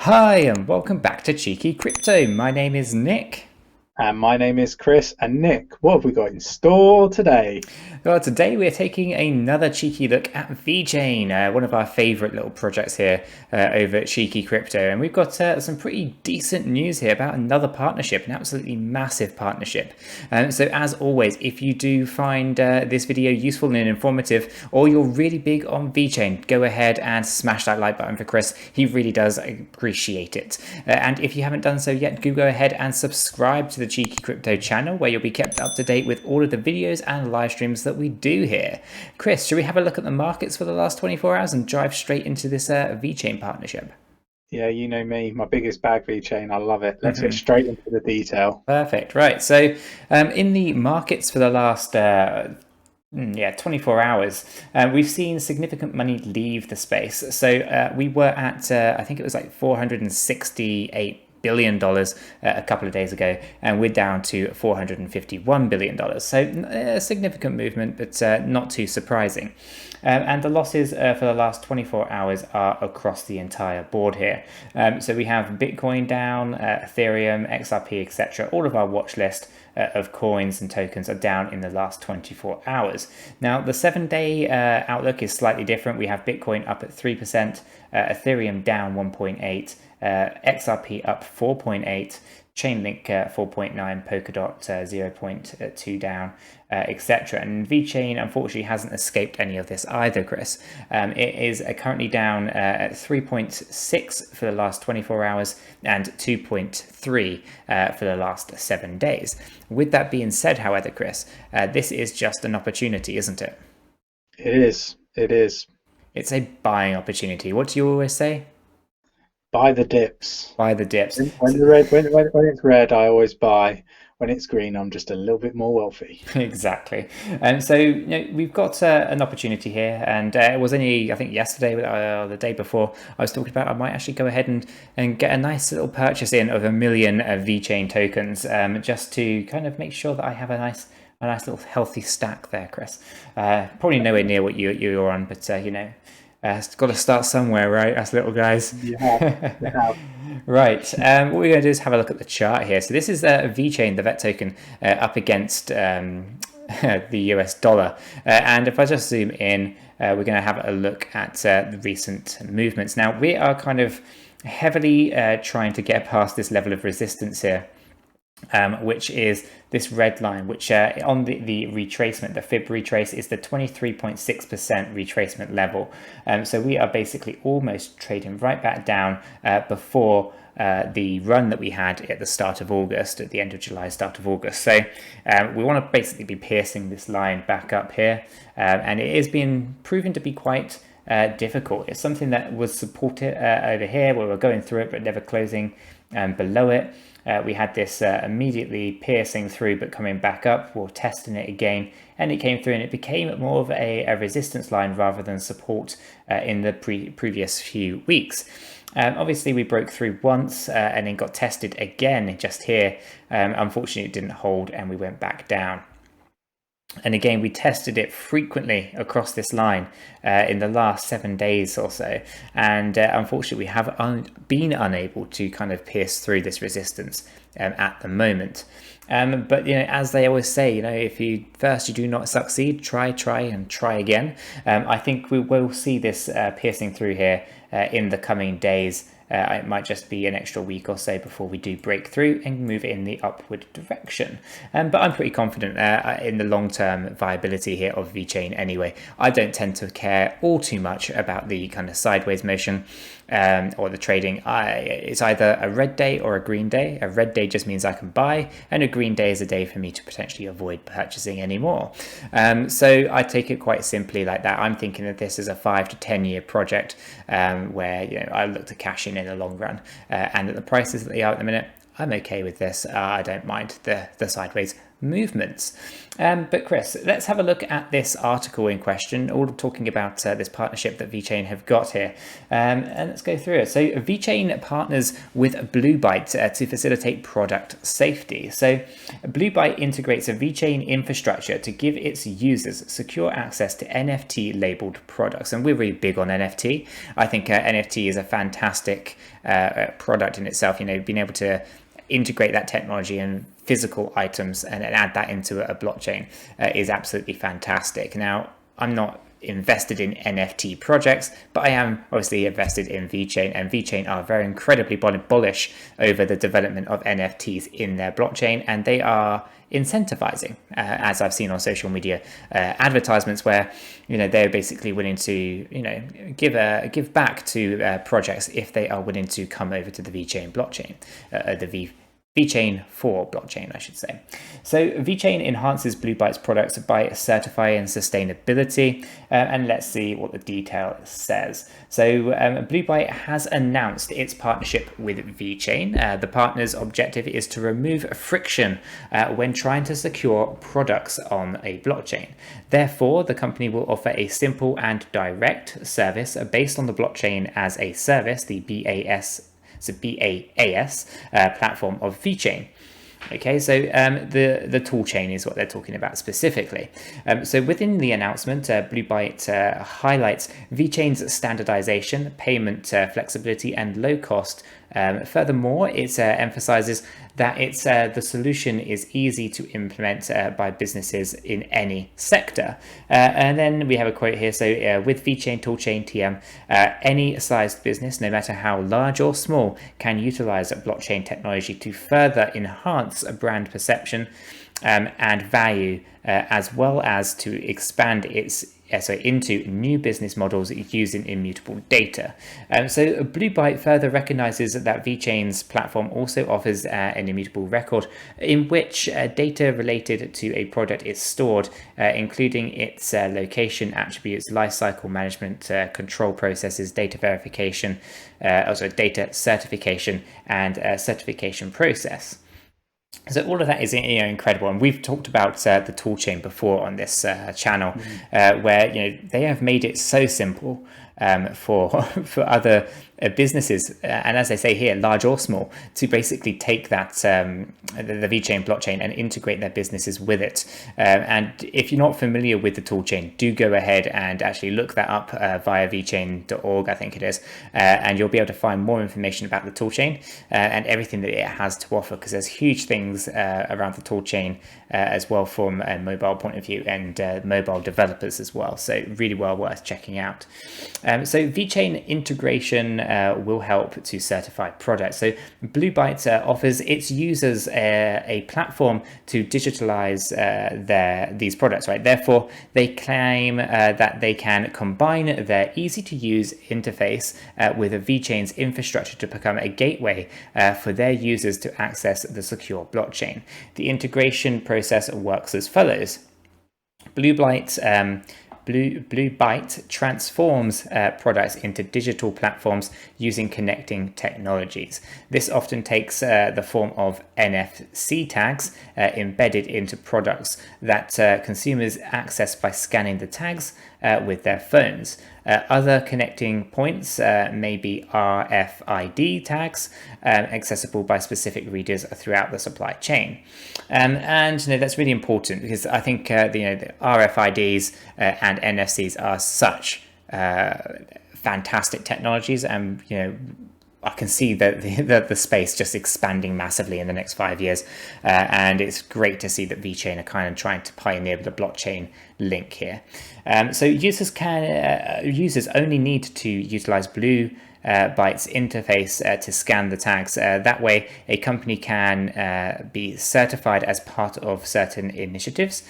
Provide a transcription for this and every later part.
Hi and welcome back to Cheeky Crypto. My name is Nick. And my name is Chris. And Nick, what have we got in store today? Well, today we're taking another cheeky look at VeChain, one of our favorite little projects here over at Cheeky Crypto. And we've got some pretty decent news here about another partnership, an absolutely massive partnership. So as always, if you do find this video useful and informative, or you're really big on VeChain, go ahead and smash that like button for Chris. He really does appreciate it. And if you haven't done so yet, do go ahead and subscribe to the Cheeky Crypto channel, where you'll be kept up to date with all of the videos and live streams that we do here. Chris, should we have a look at the markets for the last 24 hours and dive straight into this VeChain partnership? Yeah, you know me, my biggest bag VeChain. I love it. Let's get straight into the detail. Perfect. Right. So in the markets for the last 24 hours, we've seen significant money leave the space. So we were at, I think it was like $468 billion a couple of days ago, and we're down to $451 billion. So a significant movement, but not too surprising. And the losses for the last 24 hours are across the entire board here. So we have Bitcoin down, Ethereum, XRP, etc. All of our watch list of coins and tokens are down in the last 24 hours. Now, the 7-day outlook is slightly different. We have Bitcoin up at 3%, Ethereum down 1.8%, XRP up 4.8%, Chainlink 4.9, Polkadot 0.2 down, etc. And VeChain unfortunately hasn't escaped any of this either, Chris. It is currently down at 3.6 for the last 24 hours and 2.3 for the last 7 days. With that being said, however, Chris, this is just an opportunity, isn't it? It is. It is. It's a buying opportunity. What do you always say? Buy the dips. Buy the dips. When it's red, I always buy. When it's green, I'm just a little bit more wealthy. Exactly. And so we've got an opportunity here, and it was only, I think, yesterday or the day before, I was talking about I might actually go ahead and get a nice little purchase in of 1 million VeChain tokens, just to kind of make sure that I have a nice little healthy stack there, Chris. Probably nowhere near what you're on, but it's got to start somewhere, right, us little guys? Yeah. Right. What we're going to do is have a look at the chart here. So this is VeChain, the VET token, up against the US dollar. And if I just zoom in, we're going to have a look at the recent movements. Now, we are kind of heavily trying to get past this level of resistance here. Which is this red line, which on the retracement, the fib retrace, is the 23.6% retracement level. So we are basically almost trading right back down before the run that we had at the start of August, at the end of July, start of August. So we want to basically be piercing this line back up here, and it is being proven to be quite difficult. It's something that was supported over here, where we're going through it but never closing below it. We had this immediately piercing through but coming back up. We're testing it again, and it came through, and it became more of a resistance line rather than support in the previous few weeks. Obviously, we broke through once and then got tested again just here. Unfortunately, it didn't hold, and we went back down. And again, we tested it frequently across this line in the last 7 days or so. And unfortunately, we have been unable to kind of pierce through this resistance at the moment. But, as they always say, if you do not succeed, try again. I think we will see this piercing through here in the coming days. It might just be an extra week or so before we do break through and move in the upward direction. But I'm pretty confident in the long-term viability here of VeChain anyway. I don't tend to care all too much about the kind of sideways motion or the trading. It's either a red day or a green day. A red day just means I can buy, and a green day is a day for me to potentially avoid purchasing anymore. So I take it quite simply like that. I'm thinking that this is a 5 to 10 year project where I look to cash in the long run, and at the prices that they are at the minute, I'm okay with this. I don't mind the sideways movements. But Chris, let's have a look at this article in question, all talking about this partnership that VeChain have got here. And let's go through it. So VeChain partners with 𝗕𝗂𝘀𝗪𝗓 to facilitate product safety. So 𝗕𝗂𝘀𝗪𝗓 integrates a VeChain infrastructure to give its users secure access to NFT labeled products. And we're really big on NFT. I think NFT is a fantastic product in itself, being able to integrate that technology and physical items and add that into a blockchain is absolutely fantastic. Now, I'm not invested in NFT projects, but I am obviously invested in VeChain, and VeChain are very incredibly bullish over the development of NFTs in their blockchain, and they are incentivizing, as I've seen on social media advertisements, where they're basically willing to give back to projects if they are willing to come over to the VeChain blockchain, the VeChain 4 blockchain, I should say. So VeChain enhances 𝗕𝗂𝘀𝗪𝗓's products by certifying sustainability, and let's see what the detail says. So 𝗕𝗂𝘀𝗪 has announced its partnership with VeChain. The partner's objective is to remove friction when trying to secure products on a blockchain. Therefore, the company will offer a simple and direct service based on the blockchain as a service, the BAS platform of VeChain. Okay, so the toolchain is what they're talking about specifically. So within the announcement, 𝗕𝗂𝘀𝗪 highlights VeChain's standardization, payment flexibility, and low cost. Furthermore, it emphasizes that the solution is easy to implement by businesses in any sector. And then we have a quote here. So with VeChain Toolchain TM, any sized business, no matter how large or small, can utilize blockchain technology to further enhance brand perception and value, as well as to expand into new business models using immutable data. So 𝗕𝗂𝘀𝗪 further recognizes that VeChain's platform also offers an immutable record in which data related to a product is stored, including its location, attributes, lifecycle management, control processes, data verification, also data certification, and certification process. So all of that is incredible, and we've talked about the toolchain before on this channel, where they have made it so simple for other businesses, and as they say here, large or small, to basically take that the VeChain blockchain and integrate their businesses with it. And if you're not familiar with the toolchain, do go ahead and actually look that up via VeChain.org, I think it is, and you'll be able to find more information about the toolchain and everything that it has to offer, because there's huge things around the toolchain as well from a mobile point of view and mobile developers as well. So really well worth checking out. So VeChain Integration will help to certify products. So 𝗕𝗂𝘀𝗪𝗓 offers its users a platform to digitalize these products, right? Therefore, they claim that they can combine their easy-to-use interface with VeChain's infrastructure to become a gateway for their users to access the secure blockchain. The integration process works as follows. 𝗕𝗂𝘀𝗪𝗓 transforms products into digital platforms using connecting technologies. This often takes the form of NFC tags embedded into products that consumers access by scanning the tags with their phones. Other connecting points may be RFID tags accessible by specific readers throughout the supply chain. And that's really important, because I think the RFIDs and NFCs are such fantastic technologies, and I can see that the space just expanding massively in the next 5 years, and it's great to see that VeChain are kind of trying to pioneer the blockchain link here. So users only need to utilize 𝗕𝗂𝘀𝗪𝗓's interface to scan the tags. That way, a company can be certified as part of certain initiatives.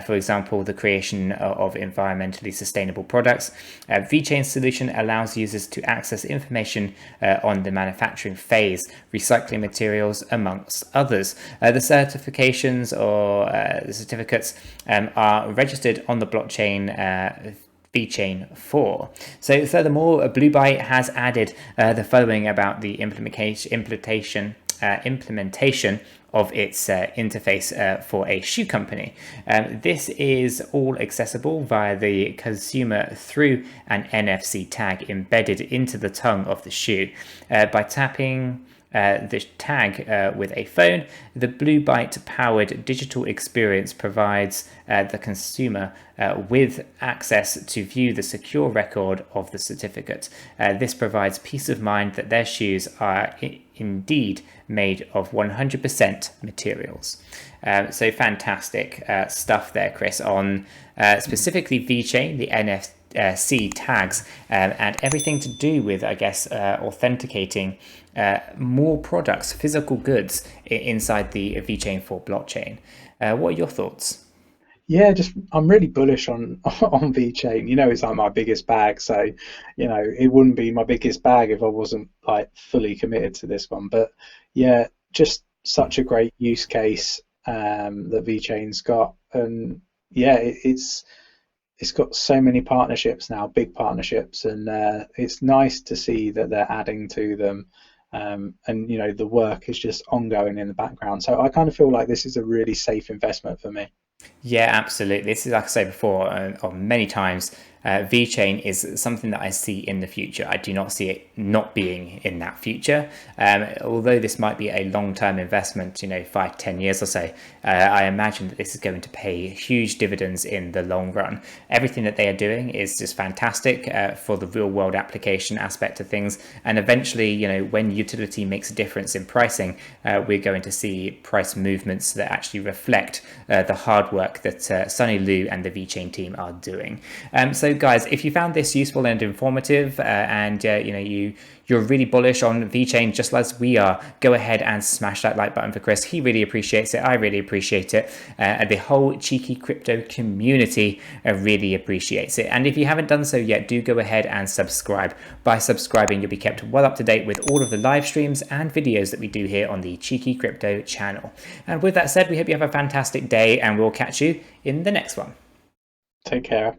For example, the creation of environmentally sustainable products. VeChain's solution allows users to access information on the manufacturing phase, recycling materials, amongst others. The certifications or the certificates are registered on the blockchain VeChain 4. So furthermore, 𝗕𝗂𝘀𝗪𝗓 has added the following about the implementation implementation of its interface for a shoe company. This is all accessible via the consumer through an NFC tag embedded into the tongue of the shoe. By tapping the tag with a phone, the 𝗕𝗏𝘀 powered digital experience provides the consumer with access to view the secure record of the certificate. This provides peace of mind that their shoes are indeed made of 100% materials. So fantastic stuff there, Chris, on specifically VeChain, the NFC tags, and everything to do with, I guess, authenticating more products, physical goods inside the VeChain 4 blockchain. What are your thoughts? Yeah, just I'm really bullish on VeChain. It's like my biggest bag, so it wouldn't be my biggest bag if I wasn't like fully committed to this one. But yeah, just such a great use case that VeChain's got, and yeah, it's got so many partnerships now, big partnerships, and it's nice to see that they're adding to them. And the work is just ongoing in the background. So I kind of feel like this is a really safe investment for me. Yeah, absolutely. This is, like I said before, many times, VeChain is something that I see in the future. I do not see it not being in that future. Although this might be a long-term investment, 5-10 years or so, I imagine that this is going to pay huge dividends in the long run. Everything that they are doing is just fantastic for the real-world application aspect of things. And eventually, when utility makes a difference in pricing, we're going to see price movements that actually reflect the hard work that 𝗤𝗏𝗪 and the VeChain team are doing. So guys, if you found this useful and informative, and you're really bullish on VeChain just as we are, go ahead and smash that like button for Chris. He really appreciates it. I really appreciate it. And the whole cheeky crypto community really appreciates it. And if you haven't done so yet, do go ahead and subscribe. By subscribing, you'll be kept well up to date with all of the live streams and videos that we do here on the Cheeky Crypto channel. And with that said, we hope you have a fantastic day, and we'll catch you in the next one. Take care.